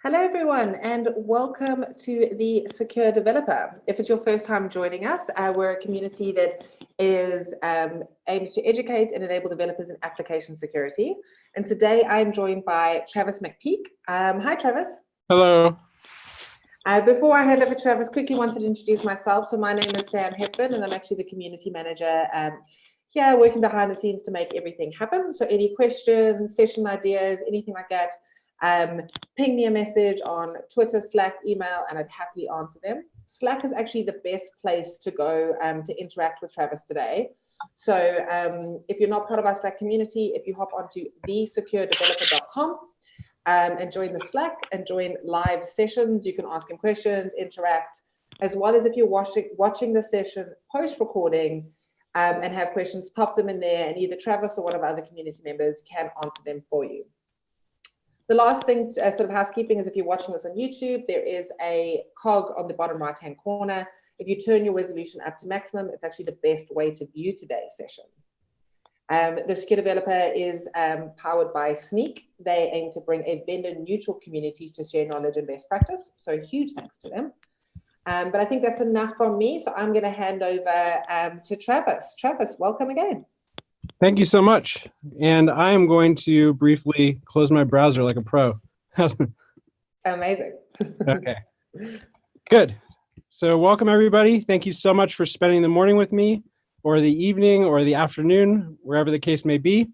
Hello, everyone, and welcome to the Secure Developer. If it's your first time joining us, we're a community that is aims to educate and enable developers in application security. And today I'm joined by Travis McPeak. Hi, Travis. Hello. Before I hand over to Travis, quickly wanted to introduce myself. So my name is Sam Hepburn, and I'm actually the community manager here, working behind the scenes to make everything happen. So any questions, session ideas, anything like that, ping me a message on Twitter, Slack, email, and I'd happily answer them. Slack is actually the best place to go to interact with Travis today. So if you're not part of our Slack community, if you hop onto thesecuredeveloper.com and join the Slack and join live sessions, you can ask him questions, interact, as well as if you're watching the session post-recording and have questions, pop them in there, and either Travis or one of our other community members can answer them for you. The last thing, sort of housekeeping, is if you're watching this on YouTube, there is a cog on the bottom right-hand corner. If you turn your resolution up to maximum, it's actually the best way to view today's session. The Secure Developer is powered by Sneak. They aim to bring a vendor-neutral community to share knowledge and best practice, so huge thanks to them. But I think that's enough from me, so I'm going to hand over to Travis. Travis, welcome again. Thank you so much. And I am going to briefly close my browser like a pro. Amazing. Okay, good. So welcome, everybody. Thank you so much for spending the morning with me, or the evening, or the afternoon, wherever the case may be.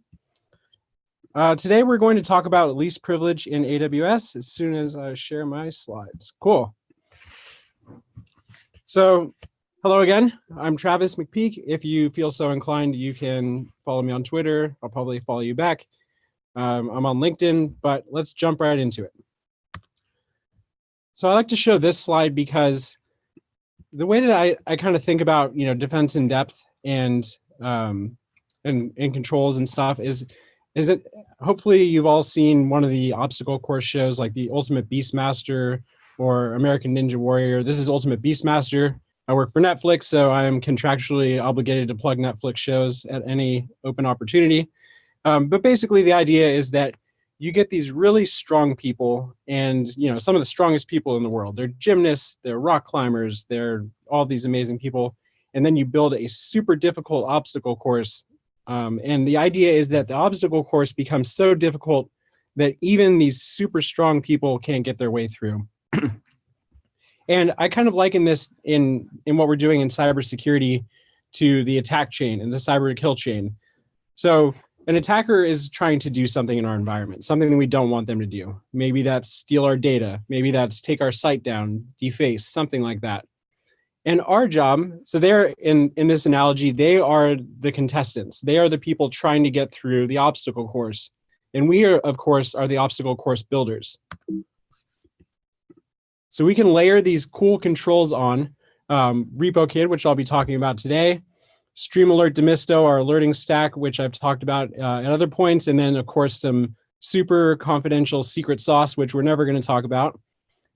Today, we're going to talk about least privilege in AWS as soon as I share my slides. Cool. So hello again, I'm Travis McPeak. If you feel so inclined, you can follow me on Twitter. I'll probably follow you back. I'm on LinkedIn, but let's jump right into it. So I like to show this slide because the way that I kind of think about, defense in depth and controls and stuff is that hopefully you've all seen one of the obstacle course shows like the Ultimate Beastmaster or American Ninja Warrior. This is Ultimate Beastmaster. I work for Netflix, so I am contractually obligated to plug Netflix shows at any open opportunity. But basically the idea is that you get these really strong people and, some of the strongest people in the world. They're gymnasts, they're rock climbers, they're all these amazing people. And then you build a super difficult obstacle course. And the idea is that the obstacle course becomes so difficult that even these super strong people can't get their way through. And I kind of liken this in what we're doing in cybersecurity to the attack chain and the cyber kill chain. So an attacker is trying to do something in our environment, something that we don't want them to do. Maybe that's steal our data. Maybe that's take our site down, deface, something like that. And our job, so they're in this analogy, they are the contestants. They are the people trying to get through the obstacle course. And we are, of course, are the obstacle course builders. So we can layer these cool controls on Repokid, which I'll be talking about today, Stream Alert Demisto, our alerting stack, which I've talked about at other points, and then, of course, some super confidential secret sauce, which we're never going to talk about.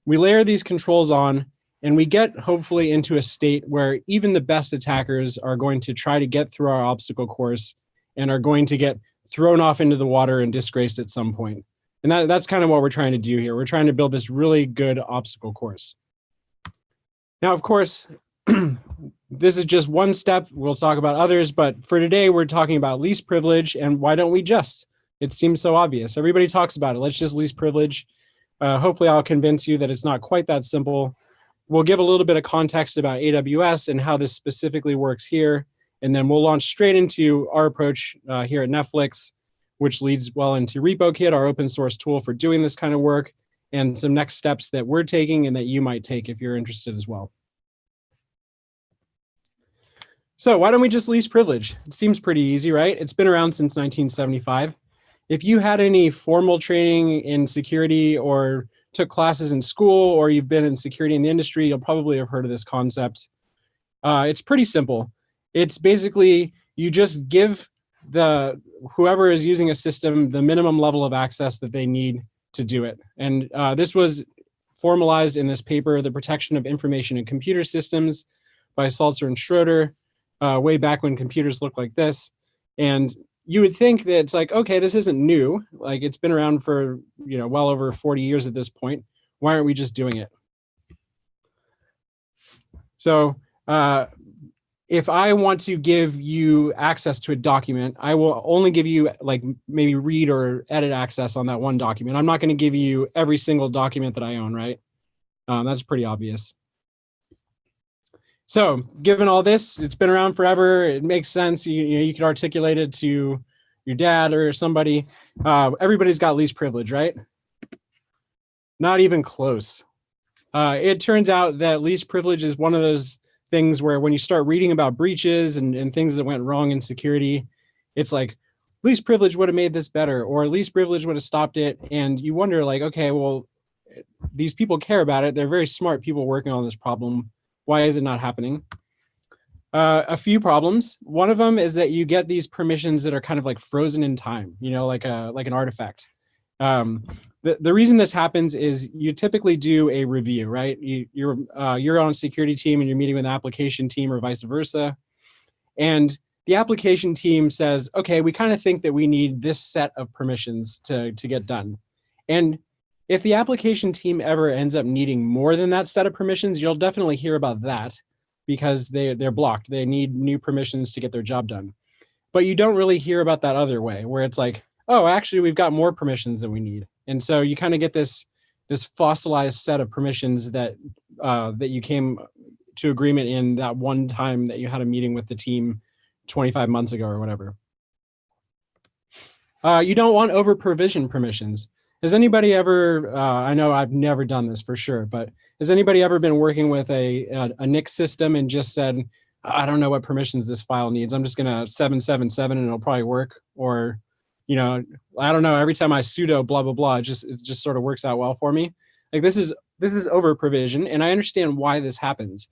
We layer these controls on, and we get, hopefully, into a state where even the best attackers are going to try to get through our obstacle course and are going to get thrown off into the water and disgraced at some point. And that's kind of what we're trying to do here. We're trying to build this really good obstacle course. Now, of course, this is just one step. We'll talk about others, but for today, we're talking about least privilege, and why don't we just? It seems so obvious. Everybody talks about it. Let's just least privilege. Hopefully, I'll convince you that it's not quite that simple. We'll give a little bit of context about AWS and how this specifically works here, and then we'll launch straight into our approach here at Netflix, which leads well into Repokid, our open source tool for doing this kind of work, and some next steps that we're taking and that you might take if you're interested as well. So why don't we just least privilege? It seems pretty easy, right? It's been around since 1975. If you had any formal training in security or took classes in school, or you've been in security in the industry, you'll probably have heard of this concept. It's pretty simple. It's basically you just give whoever is using a system the minimum level of access that they need to do it. And this was formalized in this paper, The Protection of Information in Computer Systems by Salzer and Schroeder, way back when computers looked like this. And you would think that it's like, okay, this isn't new. Like it's been around for, well over 40 years at this point. Why aren't we just doing it? So if I want to give you access to a document, I will only give you like maybe read or edit access on that one document. I'm not going to give you every single document that I own, right? That's pretty obvious. So given all this, it's been around forever. It makes sense. You could articulate it to your dad or somebody. Everybody's got least privilege, right? Not even close. It turns out that least privilege is one of those things where when you start reading about breaches and things that went wrong in security, it's like least privilege would have made this better, or least privilege would have stopped it. And you wonder like, okay, well, these people care about it. They're very smart people working on this problem. Why is it not happening? A few problems. One of them is that you get these permissions that are kind of like frozen in time, like an artifact. The reason this happens is you typically do a review, right? You're on a security team and you're meeting with an application team or vice versa. And the application team says, okay, we kind of think that we need this set of permissions to get done. And if the application team ever ends up needing more than that set of permissions, you'll definitely hear about that because they're blocked. They need new permissions to get their job done. But you don't really hear about that other way where it's like, oh, actually, we've got more permissions than we need. And so you kind of get this fossilized set of permissions that you came to agreement in that one time that you had a meeting with the team 25 months ago or whatever. You don't want over provision permissions. Has anybody ever, I know I've never done this for sure, but has anybody ever been working with a NIC system and just said, I don't know what permissions this file needs. I'm just gonna 777 and it'll probably work. Or, I don't know, every time I sudo blah, blah, blah, it just sort of works out well for me. Like this is over provision, and I understand why this happens.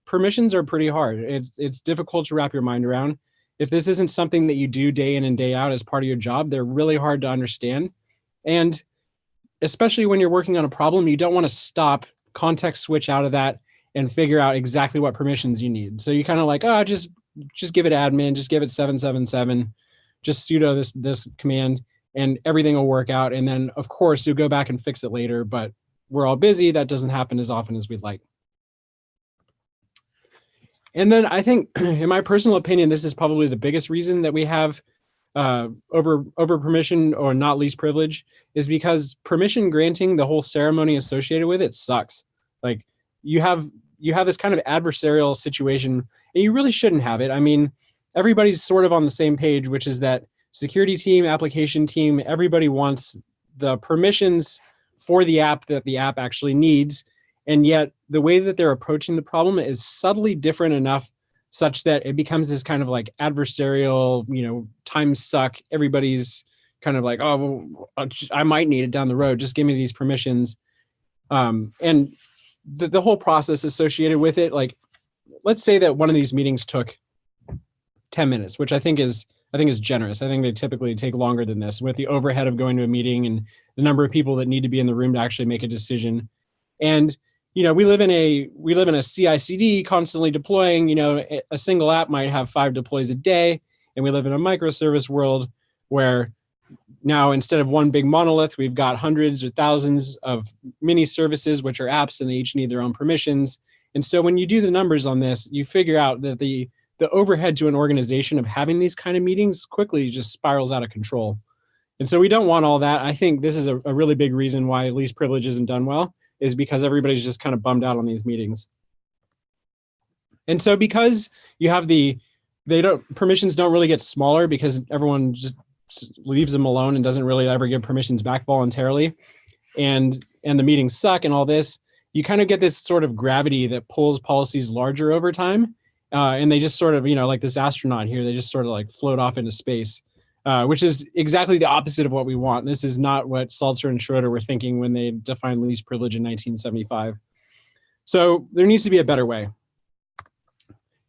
Permissions are pretty hard. It's difficult to wrap your mind around. If this isn't something that you do day in and day out as part of your job, they're really hard to understand. And especially when you're working on a problem, you don't want to stop, context switch out of that and figure out exactly what permissions you need. So you kind of like, oh, just give it admin, just give it 777, just sudo this command and everything will work out. And then of course you'll go back and fix it later, but we're all busy. That doesn't happen as often as we'd like. And then I think, in my personal opinion, this is probably the biggest reason that we have over permission or not least privilege, is because permission granting, the whole ceremony associated with it sucks. Like you have this kind of adversarial situation, and you really shouldn't have it. I mean, everybody's sort of on the same page, which is that security team, application team, everybody wants the permissions for the app that the app actually needs. And yet the way that they're approaching the problem is subtly different enough such that it becomes this kind of like adversarial, time suck. Everybody's kind of like, oh, well, I might need it down the road. Just give me these permissions. And the whole process associated with it, like, let's say that one of these meetings took 10 minutes, which I think is generous. I think they typically take longer than this with the overhead of going to a meeting and the number of people that need to be in the room to actually make a decision. And we live in a CI/CD constantly deploying. A single app might have 5 deploys a day, and we live in a microservice world where now instead of one big monolith, we've got hundreds or thousands of mini services, which are apps, and they each need their own permissions. And so when you do the numbers on this, you figure out that the overhead to an organization of having these kind of meetings quickly just spirals out of control. And so we don't want all that. I think this is a really big reason why least privilege isn't done well, is because everybody's just kind of bummed out on these meetings. And so because you have permissions don't really get smaller because everyone just leaves them alone and doesn't really ever give permissions back voluntarily. And the meetings suck and all this, you kind of get this sort of gravity that pulls policies larger over time. And they just sort of, like this astronaut here, they just sort of like float off into space, which is exactly the opposite of what we want. This is not what Salzer and Schroeder were thinking when they defined least privilege in 1975. So there needs to be a better way.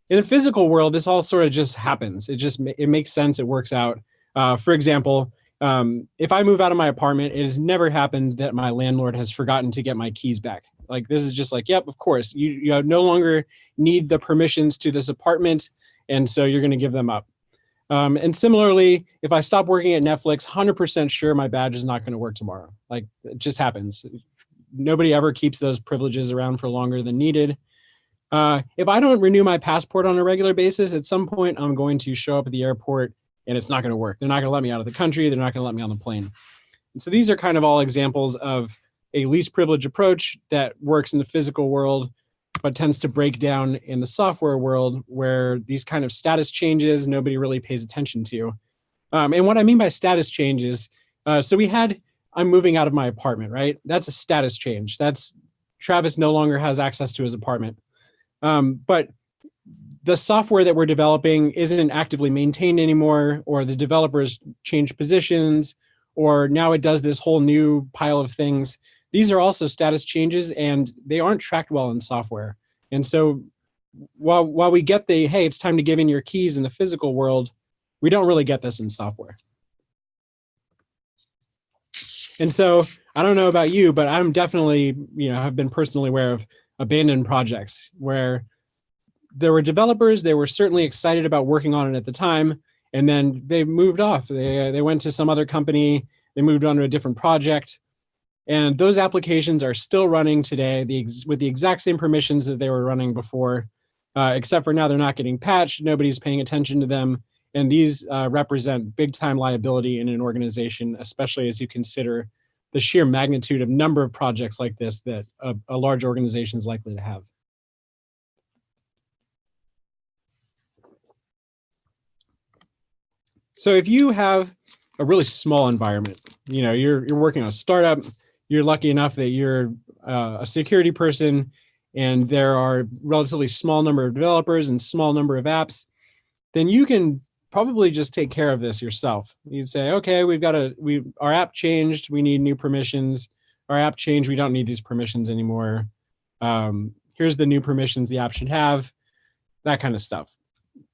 In the physical world, this all sort of just happens. It makes sense. It works out. For example, if I move out of my apartment, it has never happened that my landlord has forgotten to get my keys back. Like this is just like, yep, of course, you no longer need the permissions to this apartment, and so you're going to give them up. And similarly, if I stop working at Netflix, 100% sure my badge is not going to work tomorrow. Like it just happens. nobody ever keeps those privileges around for longer than needed. If I don't renew my passport on a regular basis, at some point I'm going to show up at the airport and it's not going to work. They're not going to let me out of the country. They're not going to let me on the plane. And so these are kind of all examples of a least privilege approach that works in the physical world, but tends to break down in the software world where these kind of status changes nobody really pays attention to. And what I mean by status changes, so I'm moving out of my apartment, right? That's a status change. That's Travis no longer has access to his apartment. But the software that we're developing isn't actively maintained anymore, or the developers change positions, or now it does this whole new pile of things. These are also status changes, and they aren't tracked well in software. And so while we get the, hey, it's time to give in your keys in the physical world, we don't really get this in software. And so I don't know about you, but I'm definitely, have been personally aware of abandoned projects where there were developers, they were certainly excited about working on it at the time, and then they moved off. They went to some other company, they moved on to a different project, and those applications are still running today with the exact same permissions that they were running before, except for now they're not getting patched, nobody's paying attention to them, and these represent big time liability in an organization, especially as you consider the sheer magnitude of number of projects like this that a large organization is likely to have. So if you have a really small environment, you're working on a startup, you're lucky enough that you're a security person and there are relatively small number of developers and small number of apps, then you can probably just take care of this yourself. You'd say, okay, our app changed, we need new permissions. Our app changed, we don't need these permissions anymore. Here's the new permissions the app should have, that kind of stuff.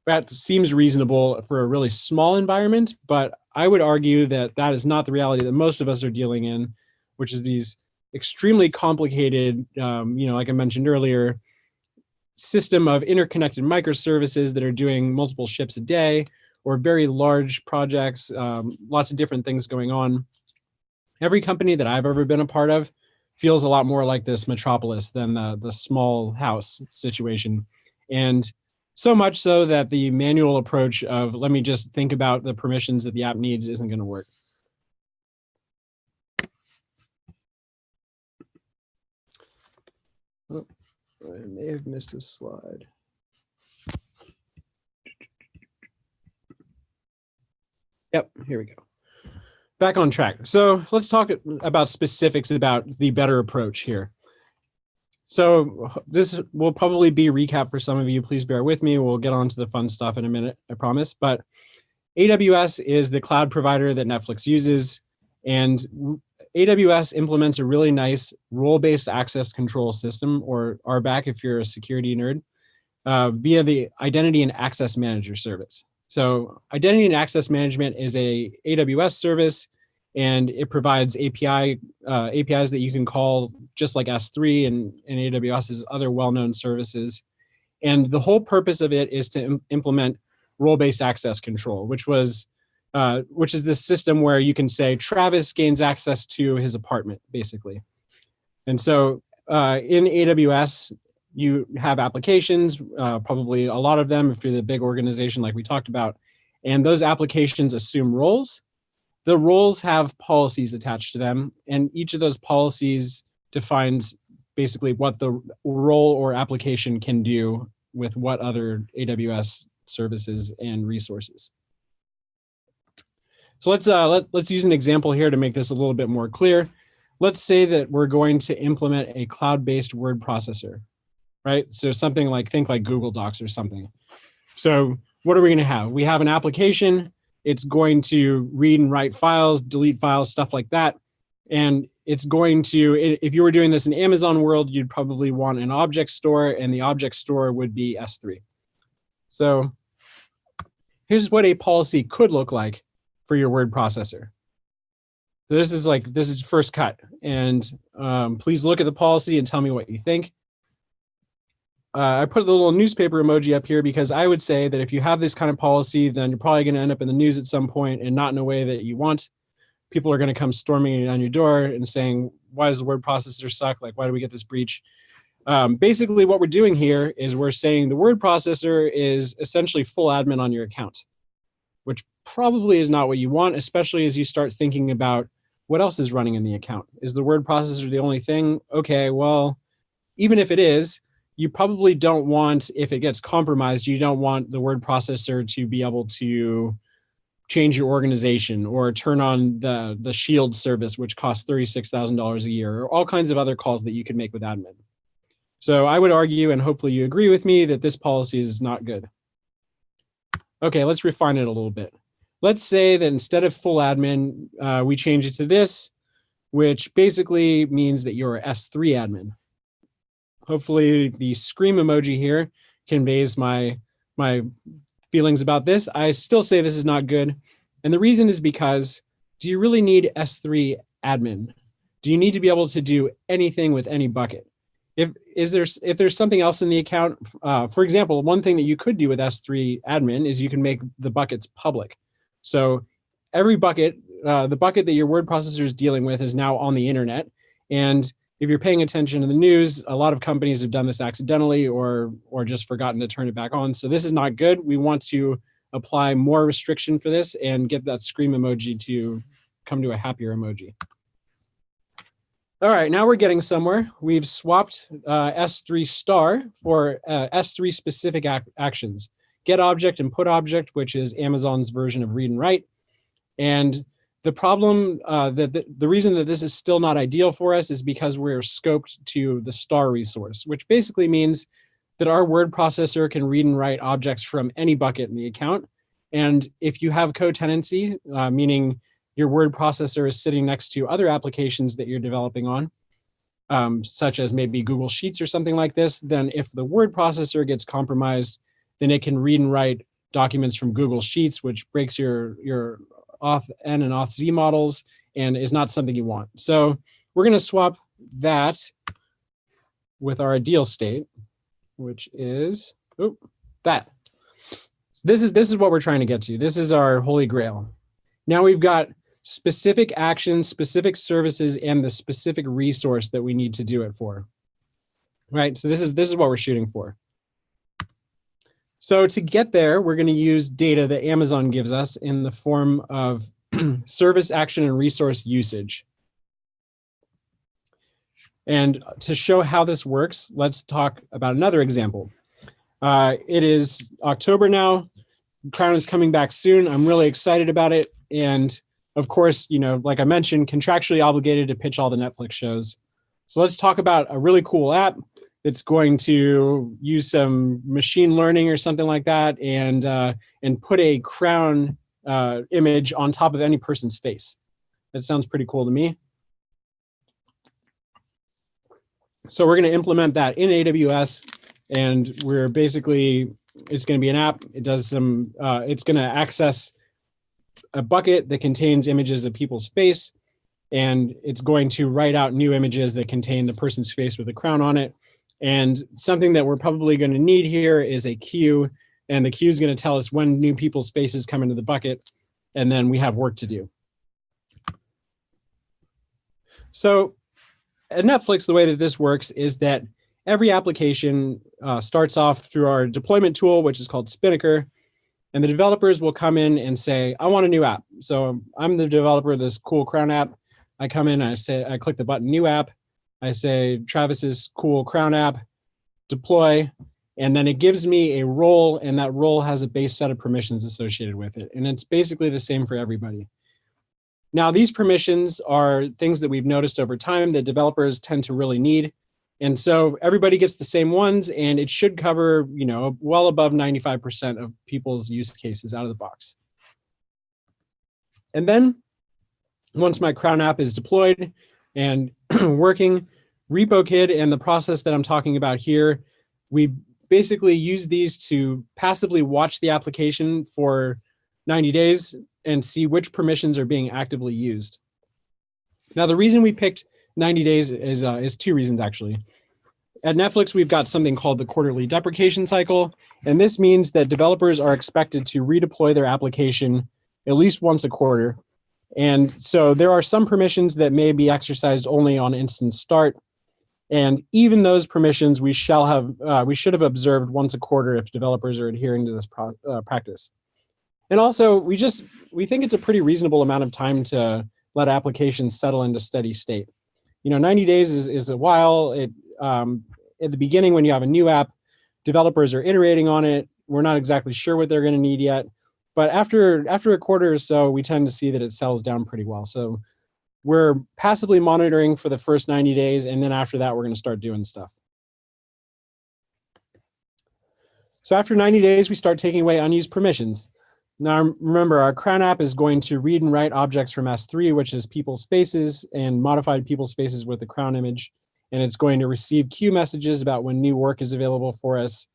That seems reasonable for a really small environment, but I would argue that that is not the reality that most of us are dealing in, which is these extremely complicated, like I mentioned earlier, system of interconnected microservices that are doing multiple ships a day, or very large projects, lots of different things going on. Every company that I've ever been a part of feels a lot more like this metropolis than the small house situation. And so much so that the manual approach of let me just think about the permissions that the app needs isn't going to work. Oh, I may have missed a slide. Yep, here we go. Back on track. So let's talk about specifics about the better approach here. So this will probably be a recap for some of you. Please bear with me. We'll get on to the fun stuff in a minute, I promise. But AWS is the cloud provider that Netflix uses. And AWS implements a really nice role-based access control system, or RBAC if you're a security nerd, via the Identity and Access Manager service. So Identity and Access Management is a AWS service, and it provides APIs that you can call just like S3 and AWS's other well-known services. And the whole purpose of it is to implement role-based access control, which is this system where you can say Travis gains access to his apartment, basically. And so in AWS, you have applications, probably a lot of them if you're the big organization like we talked about, and those applications assume roles. The roles have policies attached to them, and each of those policies defines basically what the role or application can do with what other AWS services and resources. So let's use an example here to make this a little bit more clear. Let's say that we're going to implement a cloud-based word processor, right? So something like, think like Google Docs or something. So what are we going to have? We have an application. It's going to read and write files, delete files, stuff like that. And it's going to, if you were doing this in Amazon world, you'd probably want an object store, and the object store would be S3. So here's what a policy could look like for your word processor. So this is first cut, and please look at the policy and tell me what you think. I put the little newspaper emoji up here because I would say that if you have this kind of policy, then you're probably going to end up in the news at some point, and not in a way that you want. people are going to come storming on your door and saying, why does the word processor suck? Like, why do we get this breach? Basically, what we're doing here is we're saying the word processor is essentially full admin on your account, which probably is not what you want, especially as you start thinking about what else is running in the account. Is the word processor the only thing? Okay, well, even if it is, you probably don't want, if it gets compromised, you don't want the word processor to be able to change your organization or turn on the Shield service, which costs $36,000 a year, or all kinds of other calls that you can make with admin. So I would argue, and hopefully you agree with me, that this policy is not good. Okay, let's refine it a little bit. Let's say that instead of full admin, we change it to this, which basically means that you're S3 admin. Hopefully the scream emoji here conveys my feelings about this. I still say this is not good. And the reason is because, do you really need S3 admin? Do you need to be able to do anything with any bucket? If there's something else in the account, for example, one thing that you could do with S3 admin is you can make the buckets public. So every bucket, the bucket that your word processor is dealing with is now on the internet. And if you're paying attention to the news, a lot of companies have done this accidentally or just forgotten to turn it back on. So this is not good. We want to apply more restriction for this and get that scream emoji to come to a happier emoji. All right, now we're getting somewhere. We've swapped S3 star for S3 specific actions. Get object and put object, which is Amazon's version of read and write. And the problem, the reason that this is still not ideal for us is because we're scoped to the star resource, which basically means that our word processor can read and write objects from any bucket in the account. And if you have co-tenancy, meaning your word processor is sitting next to other applications that you're developing on, such as maybe Google Sheets or something like this, then if the word processor gets compromised, then it can read and write documents from Google Sheets, which breaks your auth N and auth Z models and is not something you want. So we're going to swap that with our ideal state, which is that. So this is what we're trying to get to. This is our holy grail. Now we've got specific actions, specific services, and the specific resource that we need to do it for. Right? So this is what we're shooting for. So to get there, we're going to use data that Amazon gives us in the form of service, action, and resource usage. And to show how this works, let's talk about another example. It is October now. Crown is coming back soon. I'm really excited about it. And of course, you know, like I mentioned, contractually obligated to pitch all the Netflix shows. So let's talk about a really cool app that's going to use some machine learning or something like that and put a crown image on top of any person's face. That sounds pretty cool to me. So we're going to implement that in AWS, and we're basically, it's going to be an app. It does some, it's going to access a bucket that contains images of people's face, and it's going to write out new images that contain the person's face with a crown on it. And something that we're probably going to need here is a queue, and the queue is going to tell us when new people's faces come into the bucket, and then we have work to do. So at Netflix, the way that this works is that every application starts off through our deployment tool, which is called Spinnaker. And the developers will come in and say, I want a new app. So I'm the developer of this cool crown app. I come in, I click the button new app. I say Travis's cool crown app, deploy, and then it gives me a role, and that role has a base set of permissions associated with it. And it's basically the same for everybody. Now, these permissions are things that we've noticed over time that developers tend to really need. And so everybody gets the same ones, and it should cover, you know, well above 95% of people's use cases out of the box. And then once my crown app is deployed and working, Repokid and the process that I'm talking about here, we basically use these to passively watch the application for 90 days and see which permissions are being actively used. Now, the reason we picked 90 days is two reasons, actually. At Netflix, we've got something called the quarterly deprecation cycle, and this means that developers are expected to redeploy their application at least once a quarter. And so there are some permissions that may be exercised only on instance start. And even those permissions we should have observed once a quarter if developers are adhering to this practice. And also, we think it's a pretty reasonable amount of time to let applications settle into steady state. 90 days is a while. At the beginning, when you have a new app, developers are iterating on it. We're not exactly sure what they're going to need yet. But after a quarter or so, we tend to see that it settles down pretty well. So we're passively monitoring for the first 90 days, and then after that, we're going to start doing stuff. So after 90 days, we start taking away unused permissions. Now, remember, our Crown app is going to read and write objects from S3, which is people's faces and modified people's faces with the Crown image. And it's going to receive queue messages about when new work is available for us.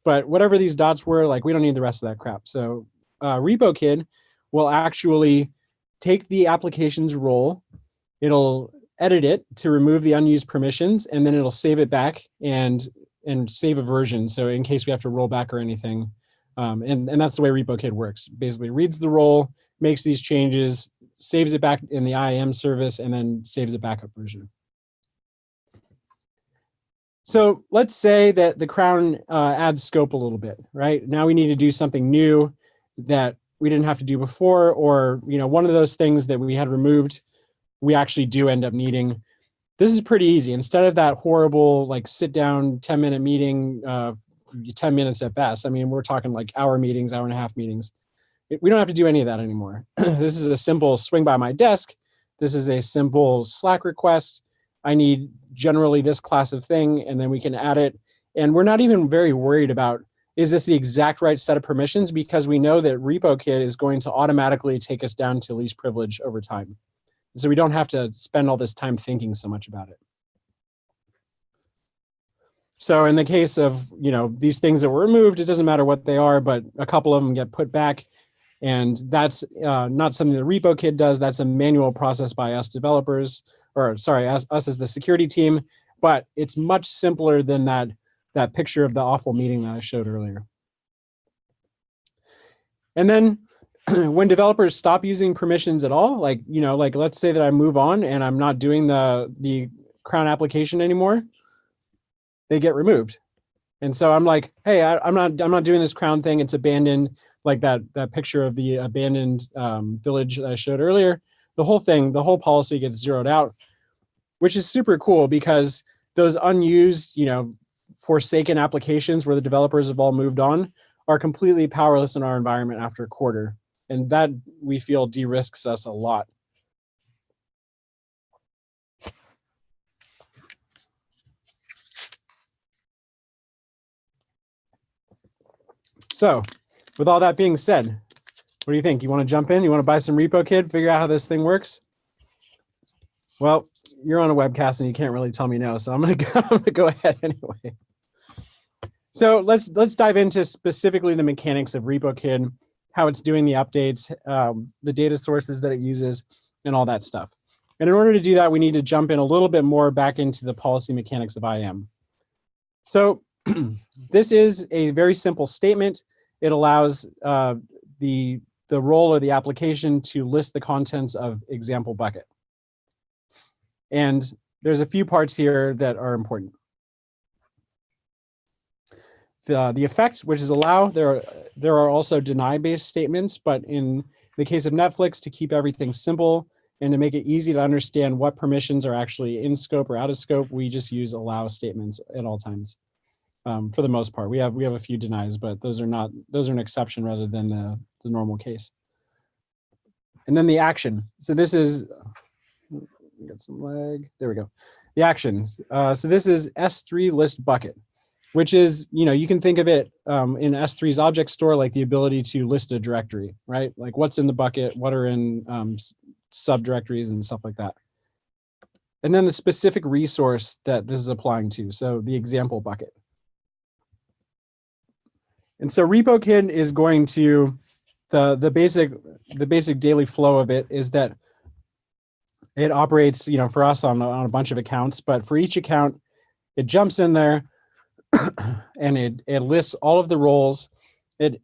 But whatever these dots were, we don't need the rest of that crap. So Repokid will actually take the application's role, it'll edit it to remove the unused permissions, and then it'll save it back and save a version. So in case we have to roll back or anything. And that's the way Repokid works. Basically reads the role, makes these changes, saves it back in the IAM service, and then saves a backup version. So let's say that the Crown adds scope a little bit, right? Now we need to do something new that we didn't have to do before, or one of those things that we had removed, we actually do end up needing. This is pretty easy. Instead of that horrible sit down 10-minute meeting, 10 minutes at best. I mean, we're talking hour meetings, hour and a half meetings. We don't have to do any of that anymore. This is a simple swing by my desk. This is a simple Slack request. I need generally this class of thing, and then we can add it. And we're not even very worried about, is this the exact right set of permissions? Because we know that Repokid is going to automatically take us down to least privilege over time. So we don't have to spend all this time thinking so much about it. So in the case of, these things that were removed, it doesn't matter what they are, but a couple of them get put back. And that's not something that Repokid does. That's a manual process by us developers, or sorry, us as the security team. But it's much simpler than that picture of the awful meeting that I showed earlier. And then when developers stop using permissions at all, let's say that I move on and I'm not doing the Crown application anymore, they get removed. And so I'm like, hey, I'm not doing this Crown thing. It's abandoned, like that picture of the abandoned village that I showed earlier. The whole policy gets zeroed out, which is super cool because those unused, forsaken applications where the developers have all moved on are completely powerless in our environment after a quarter. And that, we feel, de-risks us a lot. So with all that being said, what do you think? You want to jump in? You want to buy some Repokid, figure out how this thing works? Well, you're on a webcast and you can't really tell me no, so I'm gonna go ahead anyway. So let's dive into specifically the mechanics of Repokid, how it's doing the updates, the data sources that it uses, and all that stuff. And in order to do that, we need to jump in a little bit more back into the policy mechanics of IAM. So this is a very simple statement. It allows the role or the application to list the contents of example bucket. And there's a few parts here that are important. The effect, which is allow, there are also deny-based statements, but in the case of Netflix, to keep everything simple and to make it easy to understand what permissions are actually in scope or out of scope, we just use allow statements at all times. For the most part, we have a few denies, but those are an exception rather than the normal case. And then the action. So this is, get some lag. There we go. The action. So this is S3 list bucket, which is, you can think of it in S3's object store like the ability to list a directory, right? Like what's in the bucket, what are in subdirectories and stuff like that. And then the specific resource that this is applying to, so the example bucket. And so Repokid is going to, the basic daily flow of it is that it operates, for us on a bunch of accounts, but for each account, it jumps in there and it lists all of the roles. It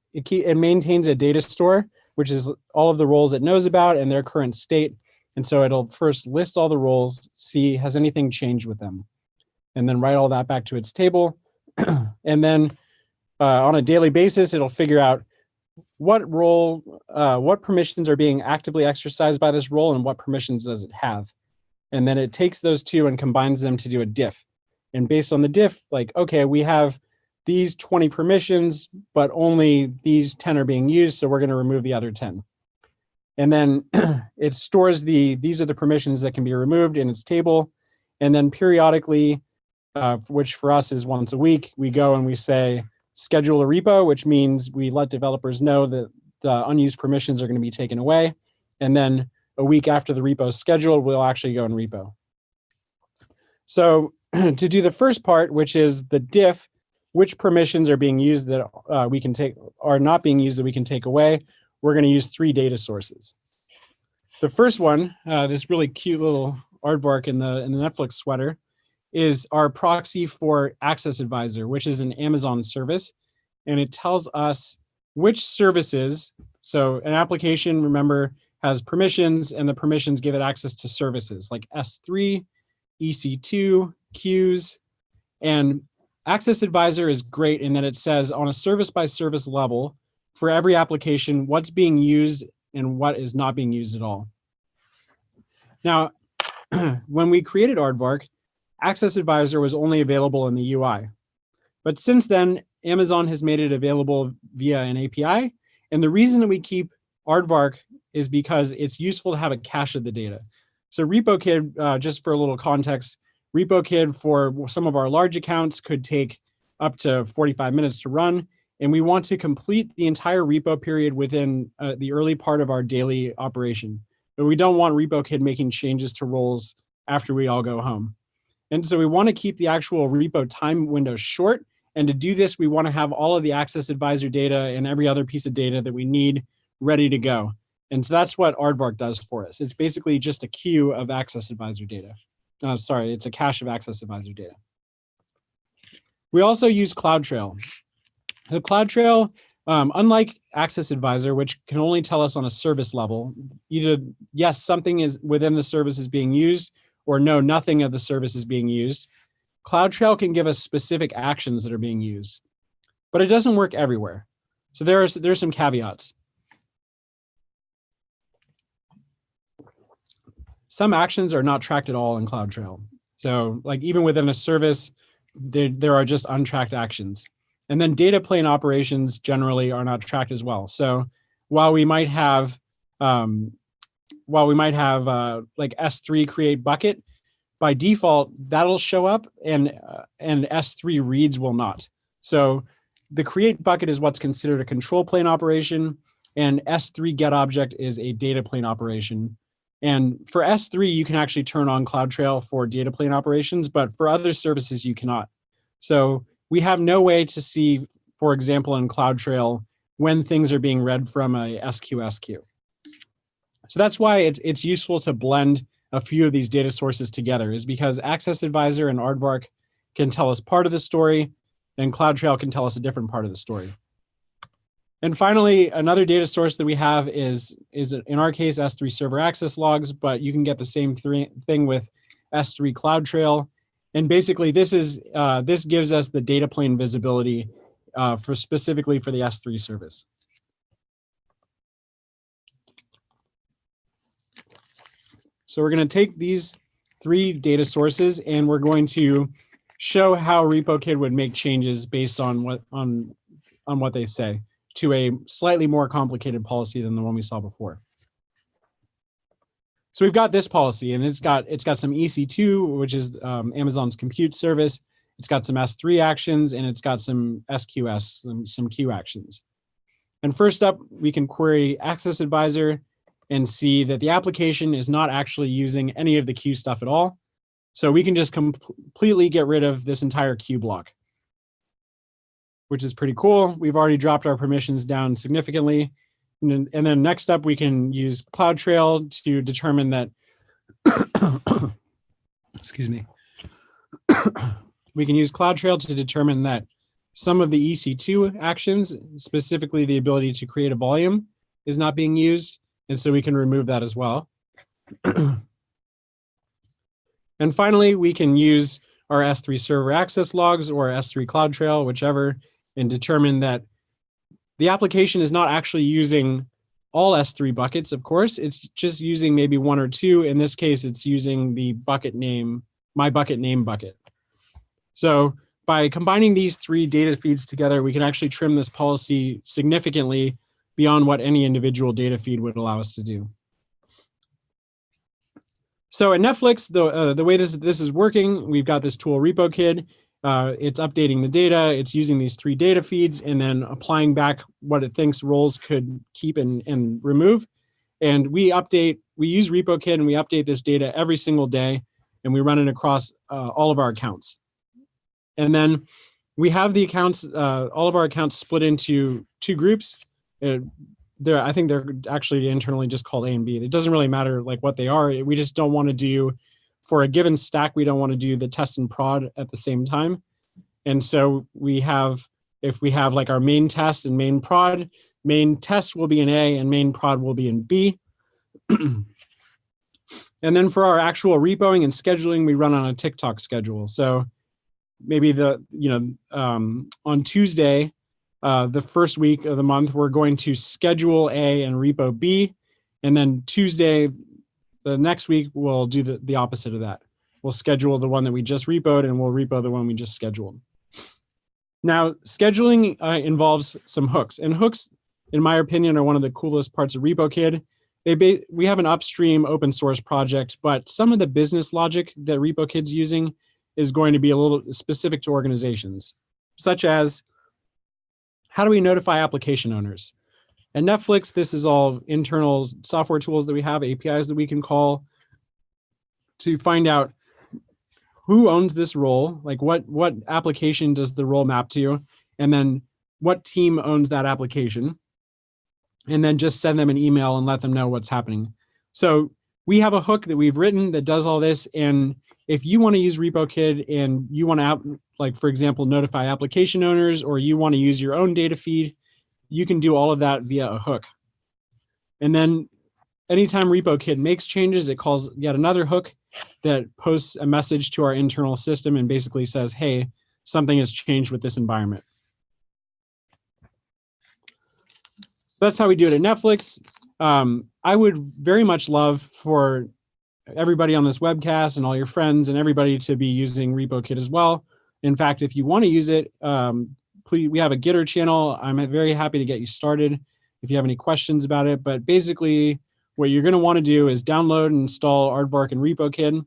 maintains a data store which is all of the roles it knows about and their current state. And so it'll first list all the roles, see has anything changed with them, and then write all that back to its table. And then on a daily basis, it'll figure out what role, what permissions are being actively exercised by this role and what permissions does it have. And then it takes those two and combines them to do a diff. And based on the diff, like, okay, we have these 20 permissions, but only these 10 are being used, so we're going to remove the other 10. And then it stores these are the permissions that can be removed in its table. And then periodically, which for us is once a week, we go and we say, schedule a repo, which means we let developers know that the unused permissions are going to be taken away. And then a week after the repo is scheduled, we'll actually go and repo. So to do the first part, which is the diff, which permissions are being used that we can take, are not being used that we can take away, we're going to use 3 data sources. The first one, this really cute little aardvark in the Netflix sweater, is our proxy for Access Advisor, which is an Amazon service. And it tells us which services, so an application, remember, has permissions, and the permissions give it access to services like S3, EC2, queues. And Access Advisor is great in that it says on a service by service level for every application what's being used and what is not being used at all. Now, when we created Aardvark, Access Advisor was only available in the UI. But since then, Amazon has made it available via an API. And the reason that we keep Aardvark is because it's useful to have a cache of the data. So Repokid, just for a little context, Repokid for some of our large accounts could take up to 45 minutes to run. And we want to complete the entire repo period within the early part of our daily operation. But we don't want Repokid making changes to roles after we all go home. And so we want to keep the actual repo time window short. And to do this, we want to have all of the Access Advisor data and every other piece of data that we need ready to go. And so that's what Aardvark does for us. It's basically just a queue of Access Advisor data. Sorry, it's a cache of Access Advisor data. We also use CloudTrail. The CloudTrail, unlike Access Advisor, which can only tell us on a service level, either yes, something is within the service is being used, or no, nothing of the service is being used, CloudTrail can give us specific actions that are being used. But it doesn't work everywhere. So there's some caveats. Some actions are not tracked at all in CloudTrail. So like even within a service, there are just untracked actions. And then data plane operations generally are not tracked as well. So while we might have like S3 create bucket, by default that'll show up, and S3 reads will not. So the create bucket is what's considered a control plane operation, and S3 get object is a data plane operation. And for S3, you can actually turn on CloudTrail for data plane operations, but for other services, you cannot. So we have no way to see, for example, in CloudTrail, when things are being read from a SQS So that's why it's useful to blend a few of these data sources together, is because Access Advisor and Aardvark can tell us part of the story, and CloudTrail can tell us a different part of the story. And finally, another data source that we have is in our case, S3 server access logs, but you can get the same thing with S3 CloudTrail. And basically, this gives us the data plane visibility specifically for the S3 service. So we're going to take these 3 data sources and we're going to show how Repokid would make changes based on what they say to a slightly more complicated policy than the one we saw before. So we've got this policy, and it's got some EC2, which is Amazon's compute service. It's got some S3 actions, and it's got some SQS, some queue actions. And first up, we can query Access Advisor and see that the application is not actually using any of the queue stuff at all. So we can just completely get rid of this entire queue block, which is pretty cool. We've already dropped our permissions down significantly. And then next up, we can use CloudTrail to determine that, excuse me. We can use CloudTrail to determine that some of the EC2 actions, specifically the ability to create a volume, is not being used. And so we can remove that as well. And finally, we can use our S3 server access logs or S3 CloudTrail, whichever, and determine that the application is not actually using all S3 buckets, of course. It's just using maybe one or two. In this case, it's using the bucket name, my bucket name bucket. So by combining these three data feeds together, we can actually trim this policy significantly beyond what any individual data feed would allow us to do. So at Netflix, the way this is working, we've got this tool RepoKid. It's updating the data. It's using these three data feeds and then applying back what it thinks roles could keep and remove. And we use RepoKid and we update this data every single day, and we run it across all of our accounts. And then we have the accounts, all of our accounts split into two groups. I think they're actually internally just called A and B. It doesn't really matter like what they are. We just don't want to do, for a given stack, we don't want to do the test and prod at the same time. And so we have, if we have like our main test and main prod, main test will be in A and main prod will be in B. And then for our actual repoing and scheduling, we run on a TikTok schedule. So maybe on Tuesday, the first week of the month, we're going to schedule A and repo B. And then Tuesday, the next week, we'll do the opposite of that. We'll schedule the one that we just repoed and we'll repo the one we just scheduled. Now, scheduling involves some hooks. And hooks, in my opinion, are one of the coolest parts of RepoKid. We have an upstream open source project, but some of the business logic that RepoKid's using is going to be a little specific to organizations, such as, how do we notify application owners? At Netflix, this is all internal software tools that we have, APIs that we can call to find out who owns this role, like what application does the role map to, and then what team owns that application, and then just send them an email and let them know what's happening. So we have a hook that we've written that does all this, and if you want to use RepoKid and you want to, like for example, notify application owners, or you want to use your own data feed, you can do all of that via a hook. And then anytime RepoKid makes changes, it calls yet another hook that posts a message to our internal system and basically says, hey, something has changed with this environment. So that's how we do it at Netflix. I would very much love for everybody on this webcast and all your friends and everybody to be using RepoKid as well. In fact, if you want to use it, please, we have a Gitter channel. I'm very happy to get you started if you have any questions about it. But basically, what you're going to want to do is download and install Aardvark and RepoKid.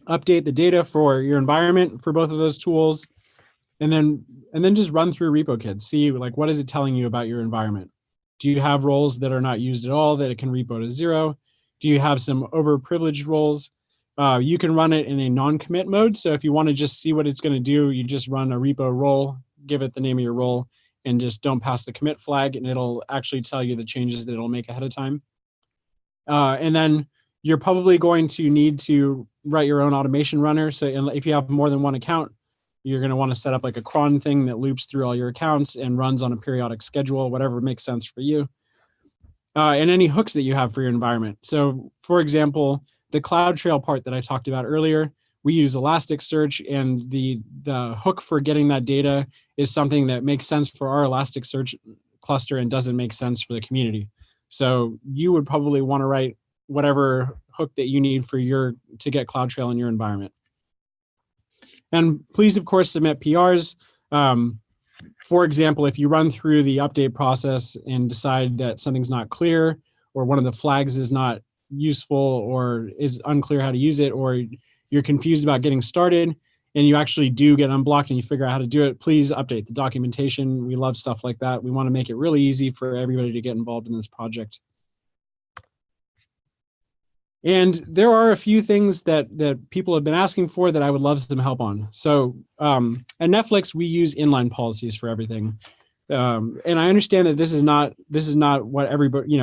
Update the data for your environment for both of those tools, and then just run through RepoKid. See like, what is it telling you about your environment? Do you have roles that are not used at all that it can repo to 0? Do you have some overprivileged roles? You can run it in a non-commit mode. So if you want to just see what it's going to do, you just run a repo role, give it the name of your role, and just don't pass the commit flag, and it'll actually tell you the changes that it'll make ahead of time. And then you're probably going to need to write your own automation runner. So if you have more than one account, you're going to want to set up like a cron thing that loops through all your accounts and runs on a periodic schedule, whatever makes sense for you. And any hooks that you have for your environment. So for example, the CloudTrail part that I talked about earlier, we use Elasticsearch, and the hook for getting that data is something that makes sense for our Elasticsearch cluster and doesn't make sense for the community. So you would probably want to write whatever hook that you need for to get CloudTrail in your environment. And please, of course, submit PRs. For example, if you run through the update process and decide that something's not clear, or one of the flags is not useful, or is unclear how to use it, or you're confused about getting started, and you actually do get unblocked and you figure out how to do it, please update the documentation. We love stuff like that. We want to make it really easy for everybody to get involved in this project. And there are a few things that people have been asking for that I would love some help on. So at Netflix, we use inline policies for everything. And I understand that this is not what everybody,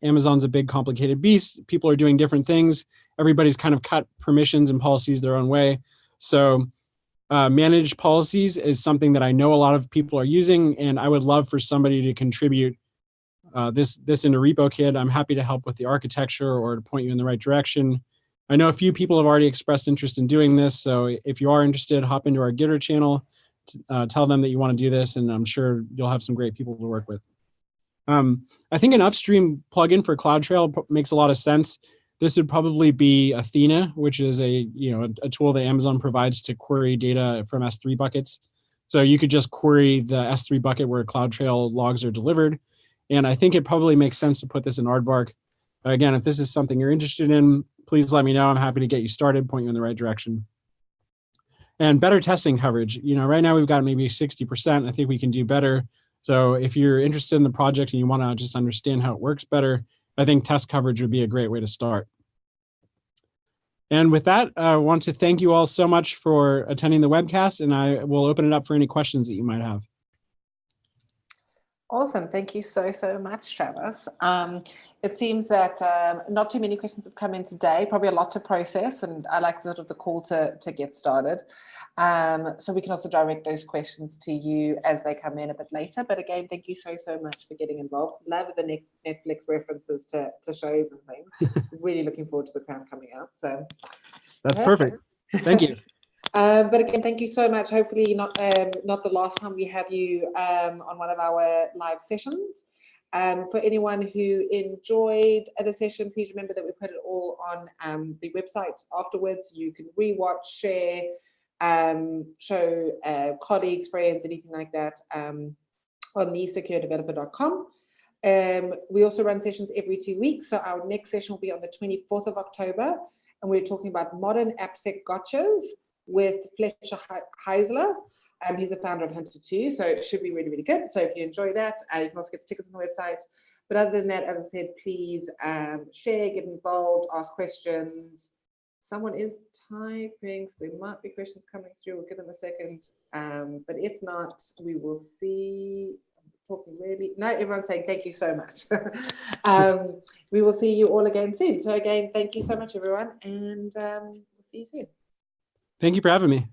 Amazon's a big complicated beast. People are doing different things. Everybody's kind of cut permissions and policies their own way. So managed policies is something that I know a lot of people are using, and I would love for somebody to contribute this into Repokid. I'm happy to help with the architecture or to point you in the right direction. I know a few people have already expressed interest in doing this, so if you are interested, hop into our Gitter channel, tell them that you want to do this, and I'm sure you'll have some great people to work with. I think an upstream plugin for CloudTrail makes a lot of sense. This would probably be Athena, which is a tool that Amazon provides to query data from S3 buckets. So you could just query the S3 bucket where CloudTrail logs are delivered. And I think it probably makes sense to put this in Aardvark. Again, if this is something you're interested in, please let me know. I'm happy to get you started, point you in the right direction. And better testing coverage. Right now we've got maybe 60%. I think we can do better. So if you're interested in the project and you want to just understand how it works better, I think test coverage would be a great way to start. And with that, I want to thank you all so much for attending the webcast, and I will open it up for any questions that you might have. Awesome. Thank you so much, Travis. It seems that not too many questions have come in today, probably a lot to process, and I like sort of the call to get started. So we can also direct those questions to you as they come in a bit later. But again, thank you so much for getting involved. Love the next Netflix references to shows and things. Really looking forward to The Crown coming out. So that's perfect. Thank you. But again, thank you so much. Hopefully not the last time we have you on one of our live sessions. For anyone who enjoyed the session, please remember that we put it all on the website afterwards. You can rewatch, share, show colleagues, friends, anything like that on thesecuredeveloper.com. We also run sessions every 2 weeks. So our next session will be on the 24th of October. And we're talking about modern AppSec gotchas with Fletcher Heisler. He's the founder of Hunter 2, so it should be really good. So if you enjoy that, you can also get the tickets on the website. But other than that, as I said, please share, get involved, ask questions. Someone is typing, so there might be questions coming through. We'll give them a second. But if not, we will see. Talking really. No, everyone's saying thank you so much. We will see you all again soon. So again, thank you so much, everyone, and we'll see you soon. Thank you for having me.